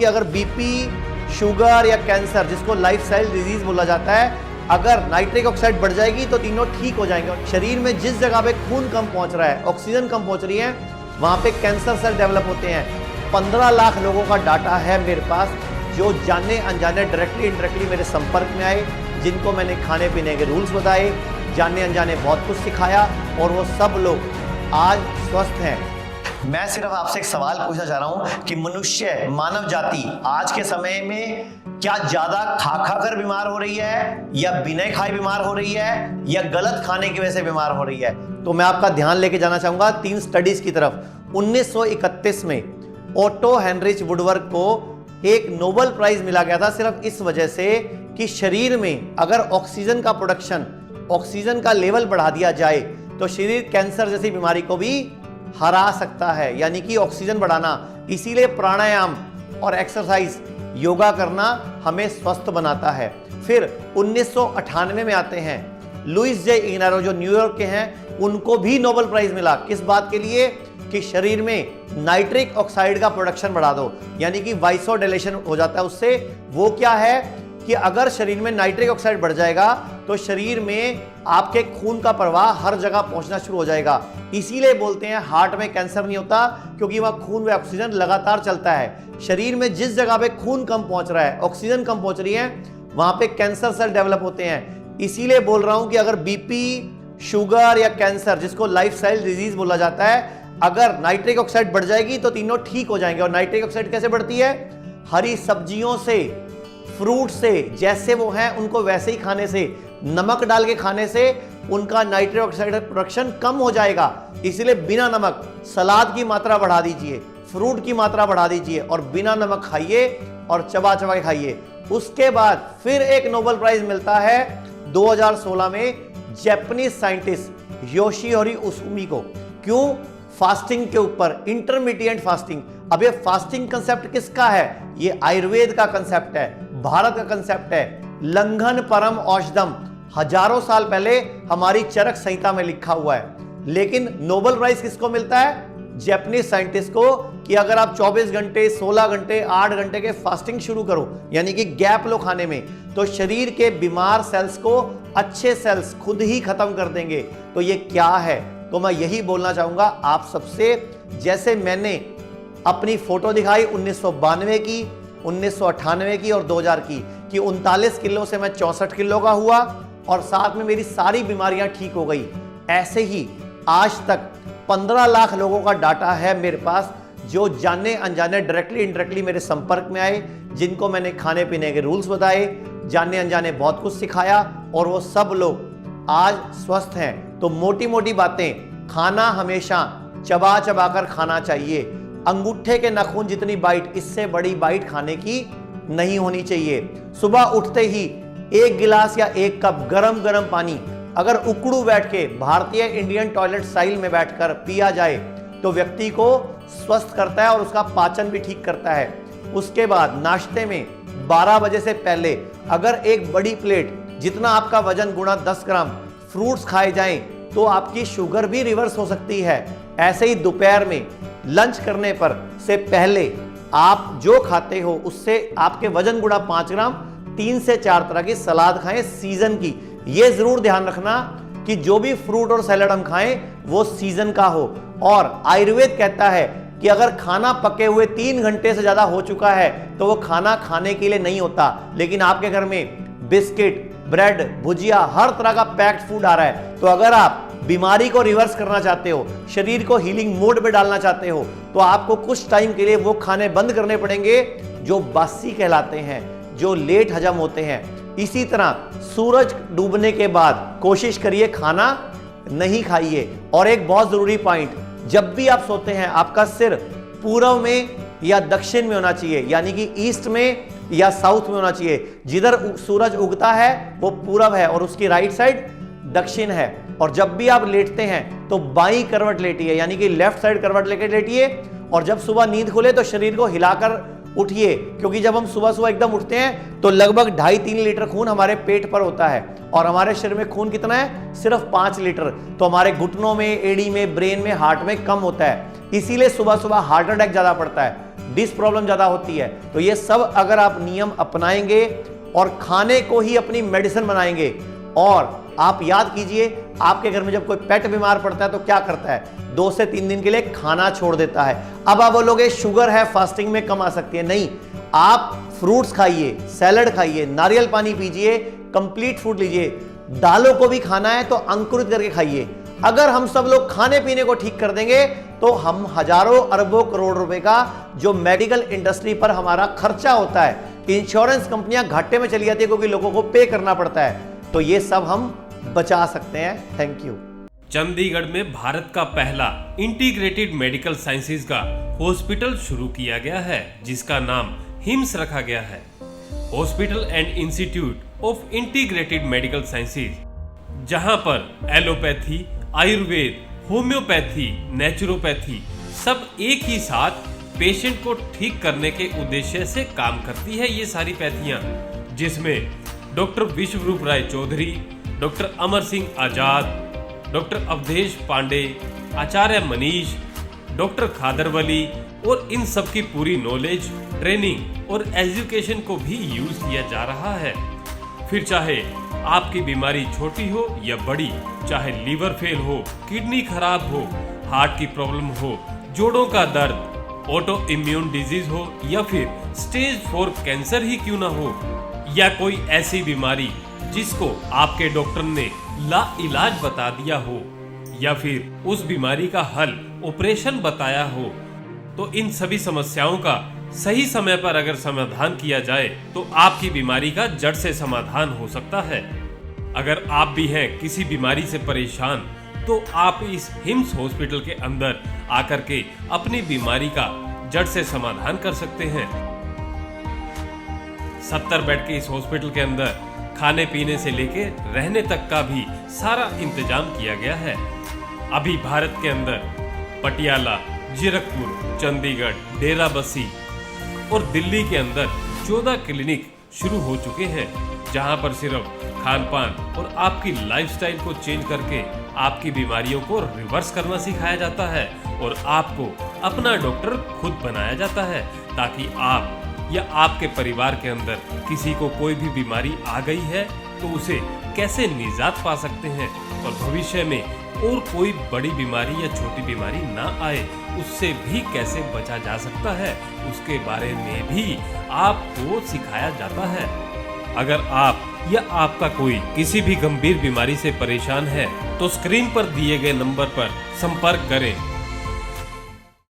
कि अगर BP, sugar या कैंसर, जिसको लाइफस्टाइल डिजीज बोला जाता है, अगर नाइट्रिक ऑक्साइड बढ़ जाएगी तो तीनों ठीक हो जाएंगे। शरीर में जिस जगह पे खून कम पहुंच रहा है, ऑक्सीजन कम पहुंच रही है, वहां पे कैंसर सेल डेवलप होते हैं। 15 लाख लोगों का डाटा है मेरे पास, जो जाने अनजाने, डायरेक्टली इनडायरेक्टली मेरे संपर्क में आए, जिनको मैंने खाने पीने के रूल्स बताए, जाने अनजाने बहुत कुछ सिखाया, और वो सब लोग आज स्वस्थ हैं। मैं सिर्फ आपसे एक सवाल पूछना चाह रहा हूं कि मनुष्य, मानव जाति आज के समय में क्या ज्यादा खा कर बीमार हो रही है, या बिना खाए बीमार हो रही है, या गलत खाने की वजह से बीमार हो रही है? तो मैं आपका ध्यान लेके जाना चाहूंगा 3 स्टडीज की तरफ। 1931 में ओटो हेनरिच वुडवर्ड को एक नोबेल प्राइज मिला गया था, सिर्फ इस वजह से कि शरीर में अगर ऑक्सीजन का प्रोडक्शन, ऑक्सीजन का लेवल बढ़ा दिया जाए तो शरीर कैंसर जैसी बीमारी को भी हरा सकता है, यानी कि ऑक्सीजन बढ़ाना। इसीलिए प्राणायाम और एक्सरसाइज, योगा करना हमें स्वस्थ बनाता है। फिर 1998 में आते हैं लुइस जे इग्नारो, जो न्यूयॉर्क के हैं, उनको भी नोबेल प्राइज मिला। किस बात के लिए? कि शरीर में नाइट्रिक ऑक्साइड का प्रोडक्शन बढ़ा दो, यानी कि वाइसोडिलेशन हो जाता है उससे। वो क्या है कि अगर शरीर में नाइट्रिक ऑक्साइड बढ़ जाएगा तो शरीर में आपके खून का प्रवाह हर जगह पहुंचना शुरू हो जाएगा। इसीलिए बोलते हैं हार्ट में कैंसर नहीं होता, क्योंकि वह खून व ऑक्सीजन लगातार चलता है। शरीर में जिस जगह पे खून कम पहुंच रहा है, ऑक्सीजन कम पहुंच रही है, वहां पे कैंसर सेल डेवलप होते हैं। इसीलिए बोल रहा हूं कि अगर बीपी, शुगर या कैंसर, जिसको लाइफस्टाइल डिजीज बोला जाता है, अगर नाइट्रिक ऑक्साइड बढ़ जाएगी तो तीनों ठीक हो जाएंगे। और नाइट्रिक ऑक्साइड कैसे बढ़ती है? हरी सब्जियों से, फ्रूट से, जैसे वो हैं उनको वैसे ही खाने से, नमक डाल के खाने से उनका नाइट्रिक ऑक्साइड प्रोडक्शन कम हो जाएगा। इसलिए बिना नमक सलाद की मात्रा बढ़ा दीजिए, फ्रूट की मात्रा बढ़ा दीजिए, और बिना नमक खाइए और चबा चबा के खाइए। उसके बाद फिर एक नोबेल प्राइज मिलता है 2016 में जापानीज साइंटिस्ट योशिहिरो उसुमी को। क्यों? फास्टिंग के ऊपर, इंटरमीडिएट फास्टिंग। अब ये फास्टिंग कंसेप्ट किसका है? ये आयुर्वेद का कंसेप्ट है, भारत का कंसेप्ट है। लंघन परम औषधम, हजारों साल पहले हमारी चरक संहिता में लिखा हुआ है। लेकिन नोबेल प्राइज किसको मिलता है? जापानीज साइंटिस्ट को, कि अगर आप 24 घंटे, 16 घंटे, 8 घंटे के फास्टिंग शुरू करो, यानी कि गैप लो खाने में, तो शरीर के बीमार सेल्स को अच्छे सेल्स खुद ही खत्म कर देंगे। तो ये क्या है? तो मैं यही बोलना चाहूंगा आप सबसे, जैसे मैंने अपनी फोटो दिखाई 1992 की, 1998 की और 2000 की, कि 39 किलो से मैं 64 किलो का हुआ और साथ में मेरी सारी बीमारियां ठीक हो गई। ऐसे ही आज तक 15 लाख लोगों का डाटा है मेरे पास, जो जाने अनजाने, डायरेक्टली इनडायरेक्टली मेरे संपर्क में आए, जिनको मैंने खाने पीने के रूल्स बताए, जाने अनजाने बहुत कुछ सिखाया, और वो सब लोग आज स्वस्थ हैं। तो मोटी मोटी बातें, खाना हमेशा चबा चबा कर खाना चाहिए। अंगूठे के नाखून जितनी बाइट, इससे बड़ी बाइट खाने की नहीं होनी चाहिए। सुबह उठते ही 1 गिलास या 1 कप गरम गरम पानी अगर उकड़ू बैठ के, भारतीय इंडियन टॉयलेट स्टाइल में बैठकर पिया जाए तो व्यक्ति को स्वस्थ करता है और उसका पाचन भी ठीक करता है। उसके बाद नाश्ते में 12 बजे से पहले अगर एक बड़ी प्लेट, जितना आपका वजन गुणा 10 ग्राम फ्रूट्स खाए जाएं, तो आपकी शुगर भी रिवर्स हो सकती है। ऐसे ही दोपहर में लंच करने पर से पहले आप जो खाते हो उससे आपके वजन गुणा 5 ग्राम 3 से 4 तरह की सलाद खाएं, सीजन की। ये जरूर ध्यान रखना कि जो भी फ्रूट और सैलड हम खाएं वो सीजन का हो। और आयुर्वेद कहता है कि अगर खाना पके हुए 3 घंटे से ज्यादा हो चुका है तो वो खाना खाने के लिए नहीं होता। लेकिन आपके घर में बिस्किट, ब्रेड, भुजिया, हर तरह का पैक्ड फूड आ रहा है, तो अगर आप बीमारी को रिवर्स करना चाहते हो, शरीर को हीलिंग मोड में डालना चाहते हो, तो आपको कुछ टाइम के लिए वो खाने बंद करने पड़ेंगे जो बासी कहलाते हैं, जो लेट हजम होते हैं। इसी तरह सूरज डूबने के बाद कोशिश करिए खाना नहीं खाइए। और एक बहुत जरूरी पॉइंट, जब भी आप सोते हैं आपका सिर पूर्व में या दक्षिण में होना चाहिए, यानी कि ईस्ट में या साउथ में होना चाहिए। जिधर सूरज उगता है वो पूरब है और उसकी राइट साइड दक्षिण है। और जब भी आप लेटते हैं तो बाईं करवट लेटिए, यानी कि लेफ्ट साइड करवट लेकर लेटिए। और जब सुबह नींद खुले तो शरीर को हिलाकर उठिए, क्योंकि जब हम सुबह सुबह एकदम उठते हैं तो लगभग 2.5-3 लीटर खून हमारे पेट पर होता है, और हमारे शरीर में खून कितना है? सिर्फ 5 लीटर। तो हमारे घुटनों में, एड़ी में, ब्रेन में, हार्ट में कम होता है। इसीलिए सुबह सुबह हार्ट अटैक ज्यादा पड़ता है। डिस्क प्रॉब्लम ज्यादा होती है। तो ये सब अगर आप नियम अपनाएंगे और खाने को ही अपनी मेडिसिन बनाएंगे, और आप याद कीजिए आपके घर में जब कोई पेट बीमार पड़ता है तो क्या करता है, 2 से 3 दिन के लिए खाना छोड़ देता है। अब आप बोलोगे शुगर है फास्टिंग में कम आ सकती है, नहीं, आप फ्रूट्स खाइए, सैलड खाइए, नारियल पानी पीजिए, कंप्लीट फूड लीजिए। दालों को भी खाना है तो अंकुरित करके खाइए। अगर हम सब लोग खाने पीने को ठीक कर देंगे तो हम हजारों अरबों करोड़ रुपए का जो मेडिकल इंडस्ट्री पर हमारा खर्चा होता है, इंश्योरेंस कंपनियां घाटे में चली जाती है क्योंकि लोगों को पे करना पड़ता है, तो ये सब हम बचा सकते हैं। Thank you. चंडीगढ़ में भारत का पहला इंटीग्रेटेड मेडिकल साइंसेज का हॉस्पिटल शुरू किया गया है, जिसका नाम हिम्स रखा गया है। Hospital and institute of integrated medical sciences, जहां पर एलोपैथी, आयुर्वेद, होम्योपैथी, नेचुरोपैथी सब एक ही साथ पेशेंट को ठीक करने के उद्देश्य से काम करती है। ये सारी पैथियां, जिसमें डॉक्टर विश्वरूप राय चौधरी, डॉक्टर अमर सिंह आजाद, डॉक्टर अवधेश पांडे, आचार्य मनीष, डॉक्टर खादरवली, और इन सब की पूरी नॉलेज, ट्रेनिंग और एजुकेशन को भी यूज किया जा रहा है। फिर चाहे आपकी बीमारी छोटी हो या बड़ी, चाहे लीवर फेल हो, किडनी खराब हो, हार्ट की प्रॉब्लम हो, जोड़ों का दर्द, ऑटो इम्यून डिजीज हो, या फिर स्टेज 4 कैंसर ही क्यों ना हो, या कोई ऐसी बीमारी जिसको आपके डॉक्टर ने लाइलाज बता दिया हो, या फिर उस बीमारी का हल ऑपरेशन बताया हो, तो इन सभी समस्याओं का सही समय पर अगर समाधान किया जाए तो आपकी बीमारी का जड़ से समाधान हो सकता है। अगर आप भी हैं किसी बीमारी से परेशान, तो आप इस हिम्स हॉस्पिटल के अंदर आकर के अपनी बीमारी का जड़ से समाधान कर सकते हैं। 70 बेड के इस हॉस्पिटल के अंदर खाने पीने से लेके रहने तक का भी सारा इंतजाम किया गया है। अभी भारत के अंदर पटियाला, जीरकपुर, चंडीगढ़, डेरा बस्सी और दिल्ली के अंदर 14 क्लिनिक शुरू हो चुके हैं, जहां पर सिर्फ खान पान और आपकी लाइफस्टाइल को चेंज करके आपकी बीमारियों को रिवर्स करना सिखाया जाता है, और आपको अपना डॉक्टर खुद बनाया जाता है, ताकि आप या आपके परिवार के अंदर किसी को कोई भी बीमारी आ गई है तो उसे कैसे निजात पा सकते हैं, और भविष्य में और कोई बड़ी बीमारी या छोटी बीमारी ना आए, उससे भी कैसे बचा जा सकता है, उसके बारे में भी आपको सिखाया जाता है। अगर आप या आपका कोई किसी भी गंभीर बीमारी से परेशान है तो स्क्रीन पर दिए गए नंबर पर संपर्क करें